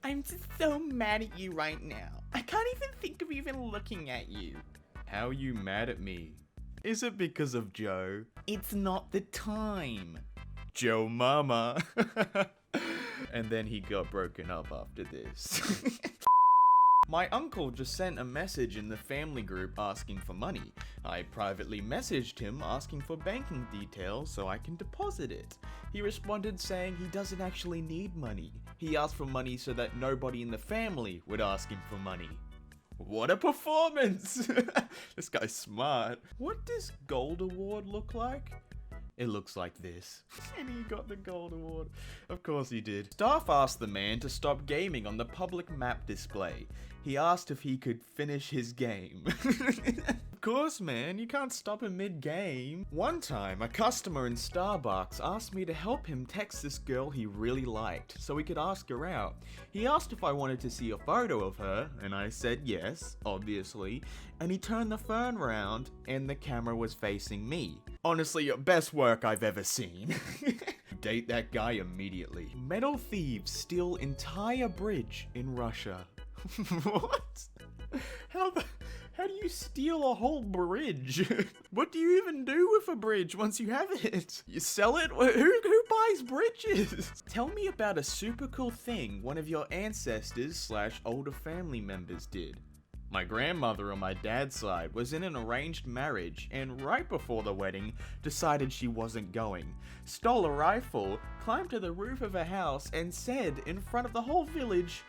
I'm just so mad at you right now. I can't even think of even looking at you. How are you mad at me? Is it because of Joe? It's not the time. Joe Mama. And then he got broken up after this. My uncle just sent a message in the family group asking for money. I privately messaged him asking for banking details so I can deposit it. He responded saying he doesn't actually need money. He asked for money so that nobody in the family would ask him for money. What a performance! This guy's smart. What does Gold Award look like? It looks like this. And he got the Gold Award. Of course he did. Staff asked the man to stop gaming on the public map display. He asked if he could finish his game. Of course, man, you can't stop him mid-game. One time, a customer in Starbucks asked me to help him text this girl he really liked, so he could ask her out. He asked if I wanted to see a photo of her, and I said yes, obviously, and he turned the phone around, and the camera was facing me. Honestly, best work I've ever seen. Date that guy immediately. Metal thieves steal entire bridge in Russia. What? How do you steal a whole bridge? What do you even do with a bridge once you have it? You sell it? Who buys bridges? Tell me about a super cool thing one of your ancestors / older family members did. My grandmother on my dad's side was in an arranged marriage and right before the wedding decided she wasn't going. Stole a rifle, climbed to the roof of a house and said in front of the whole village,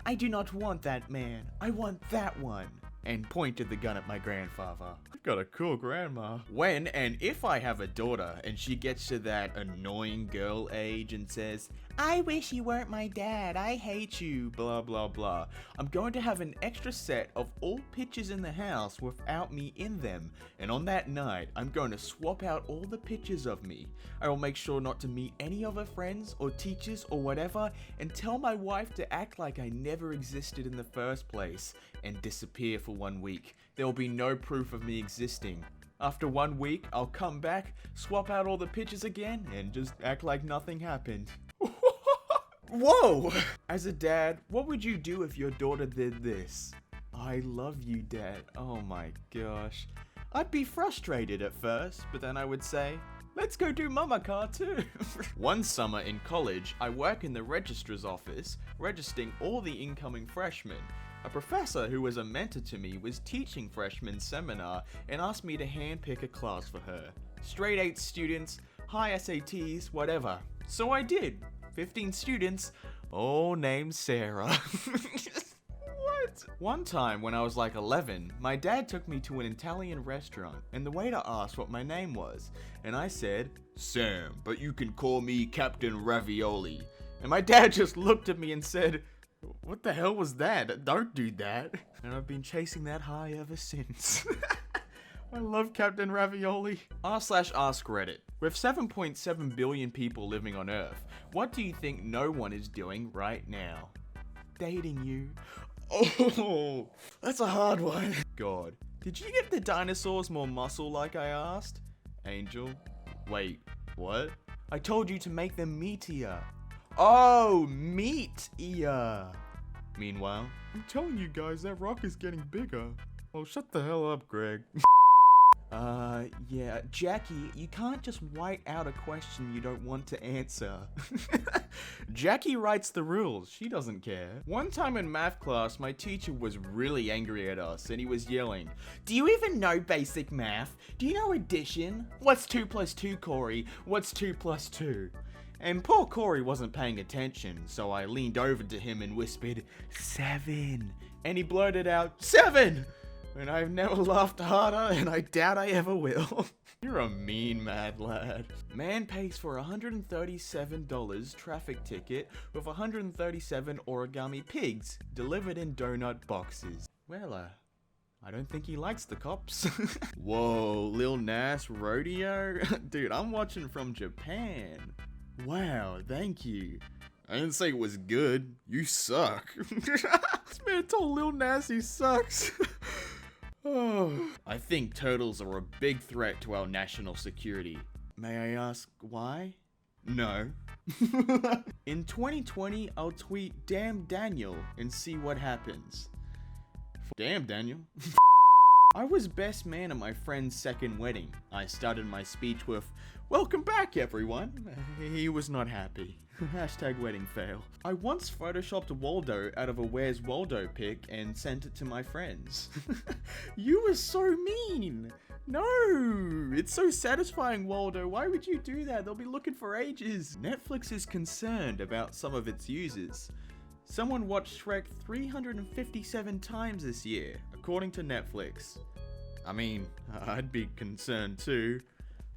"I do not want that man, I want that one," and pointed the gun at my grandfather. You've got a cool grandma. When and if I have a daughter and she gets to that annoying girl age and says, "I wish you weren't my dad, I hate you, blah blah blah," I'm going to have an extra set of all pictures in the house without me in them, and on that night, I'm going to swap out all the pictures of me. I will make sure not to meet any of her friends or teachers or whatever, and tell my wife to act like I never existed in the first place, and disappear for 1 week. There will be no proof of me existing. After 1 week, I'll come back, swap out all the pictures again, and just act like nothing happened. Whoa! As a dad, what would you do if your daughter did this? I love you, Dad. Oh my gosh. I'd be frustrated at first, but then I would say, let's go do Mama Car too. One summer in college, I work in the registrar's office, registering all the incoming freshmen. A professor who was a mentor to me was teaching freshman seminar and asked me to handpick a class for her. Straight 8 students, high SATs, whatever. So I did. 15 students, all named Sarah. What? One time when I was like 11, my dad took me to an Italian restaurant and the waiter asked what my name was. And I said, "Sam, but you can call me Captain Ravioli." And my dad just looked at me and said, "What the hell was that? Don't do that." And I've been chasing that high ever since. I love Captain Ravioli. r/ask Reddit. With 7.7 billion people living on Earth, what do you think no one is doing right now? Dating you. Oh, that's a hard one. God, did you give the dinosaurs more muscle like I asked? Angel, wait, what? I told you to make them meatier. Oh, meat-ear. Meanwhile, I'm telling you guys that rock is getting bigger. Oh, shut the hell up, Greg. Yeah, Jackie, you can't just white out a question you don't want to answer. Jackie writes the rules, she doesn't care. One time in math class, my teacher was really angry at us and he was yelling, "Do you even know basic math? Do you know addition? What's 2 plus 2, Corey? What's 2 plus 2? And poor Corey wasn't paying attention, so I leaned over to him and whispered, 7. And he blurted out, 7! And I've never laughed harder, and I doubt I ever will. You're a mean mad lad. Man pays for $137 traffic ticket with 137 origami pigs delivered in donut boxes. Well, I don't think he likes the cops. Whoa, Lil Nas rodeo? Dude, I'm watching from Japan. Wow, thank you. I didn't say it was good. You suck. This man told Lil Nas he sucks. Oh. I think turtles are a big threat to our national security. May I ask why? No. In 2020, I'll tweet "Damn Daniel" and see what happens. Damn Daniel. I was best man at my friend's second wedding. I started my speech with, "Welcome back, everyone." He was not happy. Hashtag wedding fail. I once photoshopped Waldo out of a Where's Waldo pic and sent it to my friends. You were so mean. No, it's so satisfying, Waldo. Why would you do that? They'll be looking for ages. Netflix is concerned about some of its users. Someone watched Shrek 357 times this year, according to Netflix. I mean, I'd be concerned too.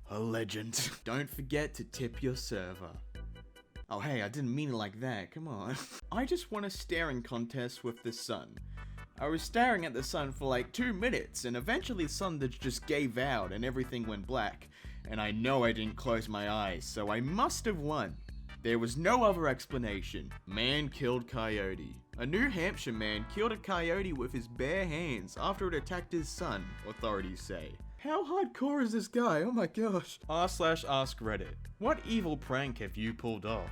A legend. Don't forget to tip your server. Oh hey, I didn't mean it like that, come on. I just won a staring contest with the sun. I was staring at the sun for like 2 minutes, and eventually the sun just gave out and everything went black. And I know I didn't close my eyes, so I must have won. There was no other explanation. Man killed coyote. A New Hampshire man killed a coyote with his bare hands after it attacked his son, authorities say. How hardcore is this guy? Oh my gosh. r/ask Reddit. What evil prank have you pulled off?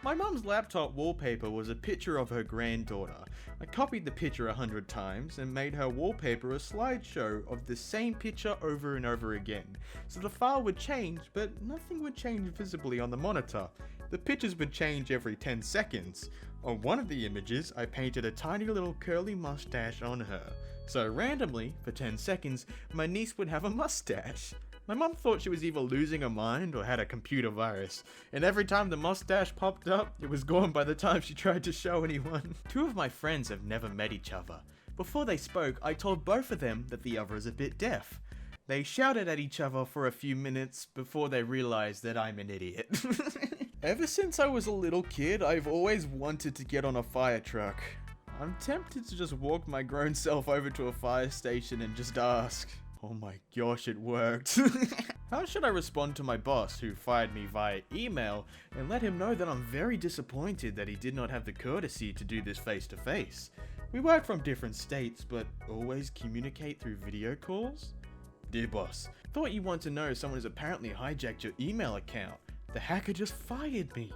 My mum's laptop wallpaper was a picture of her granddaughter. I copied the picture 100 times and made her wallpaper a slideshow of the same picture over and over again. So the file would change, but nothing would change visibly on the monitor. The pictures would change every 10 seconds. On one of the images, I painted a tiny little curly mustache on her. So randomly, for 10 seconds, my niece would have a mustache. My mum thought she was either losing her mind or had a computer virus, and every time the mustache popped up, it was gone by the time she tried to show anyone. Two of my friends have never met each other. Before they spoke, I told both of them that the other is a bit deaf. They shouted at each other for a few minutes before they realized that I'm an idiot. Ever since I was a little kid, I've always wanted to get on a fire truck. I'm tempted to just walk my grown self over to a fire station and just ask. Oh my gosh, it worked. How should I respond to my boss who fired me via email and let him know that I'm very disappointed that he did not have the courtesy to do this face to face? We work from different states, but always communicate through video calls? Dear boss, thought you want to know someone has apparently hijacked your email account. The hacker just fired me.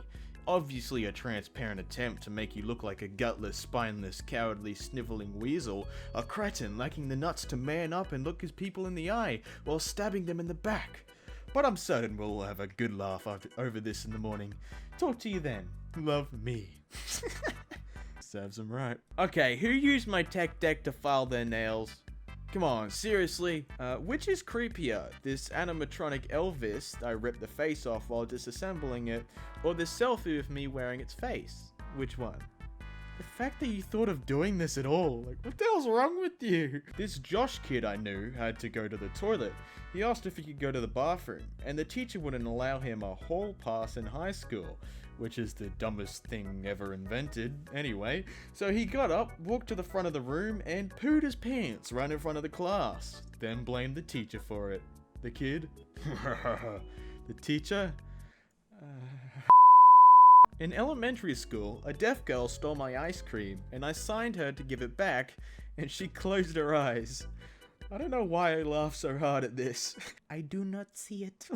Obviously a transparent attempt to make you look like a gutless, spineless, cowardly, sniveling weasel, a cretin lacking the nuts to man up and look his people in the eye while stabbing them in the back. But I'm certain we'll have a good laugh over this in the morning. Talk to you then. Love, me. Serves them right. Okay, who used my tech deck to file their nails? Come on, seriously? Which is creepier? This animatronic Elvis I ripped the face off while disassembling it, or this selfie with me wearing its face? Which one? The fact that you thought of doing this at all, like what the hell's wrong with you? This Josh kid I knew had to go to the toilet. He asked if he could go to the bathroom, and the teacher wouldn't allow him a hall pass in high school. Which is the dumbest thing ever invented, anyway. So he got up, walked to the front of the room, and pooed his pants right in front of the class. Then blamed the teacher for it. The kid? The teacher? In elementary school, a deaf girl stole my ice cream, and I signed her to give it back, and she closed her eyes. I don't know why I laugh so hard at this. I do not see it.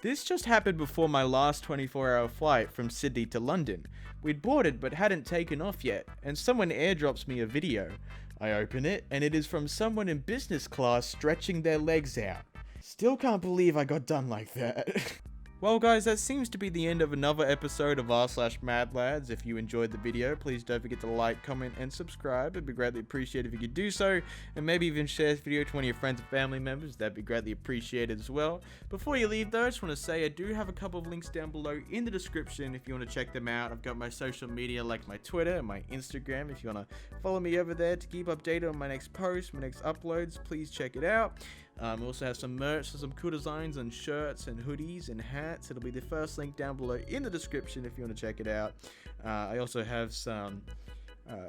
This just happened before my last 24-hour flight from Sydney to London. We'd boarded but hadn't taken off yet, and someone airdrops me a video. I open it, and it is from someone in business class stretching their legs out. Still can't believe I got done like that. Well guys, that seems to be the end of another episode of r/madlads. If you enjoyed the video, please don't forget to like, comment, and subscribe. It'd be greatly appreciated if you could do so, and maybe even share this video to one of your friends and family members. That'd be greatly appreciated as well. Before you leave though, I just want to say I do have a couple of links down below in the description if you want to check them out. I've got my social media like my Twitter and my Instagram. If you want to follow me over there to keep updated on my next posts, my next uploads, please check it out. We also have some merch, so some cool designs on shirts and hoodies and hats. It'll be the first link down below in the description if you want to check it out. I also have some...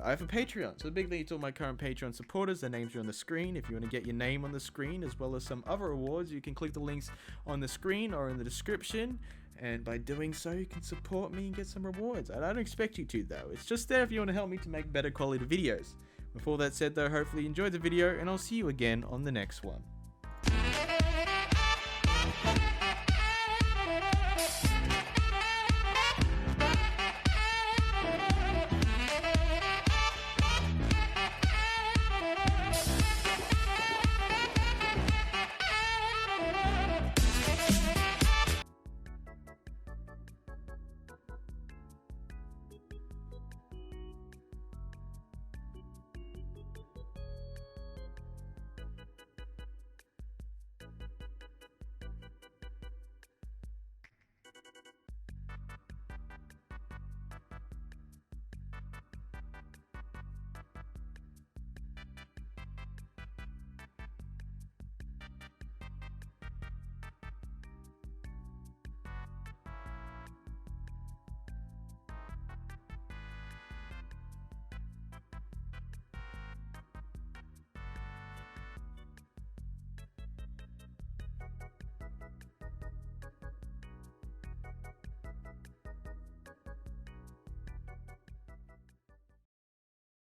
I have a Patreon, so a big thank you to all my current Patreon supporters. Their names are on the screen. If you want to get your name on the screen, as well as some other rewards, you can click the links on the screen or in the description. And by doing so, you can support me and get some rewards. I don't expect you to, though. It's just there if you want to help me to make better quality videos. Before that said, though, hopefully you enjoyed the video, and I'll see you again on the next one.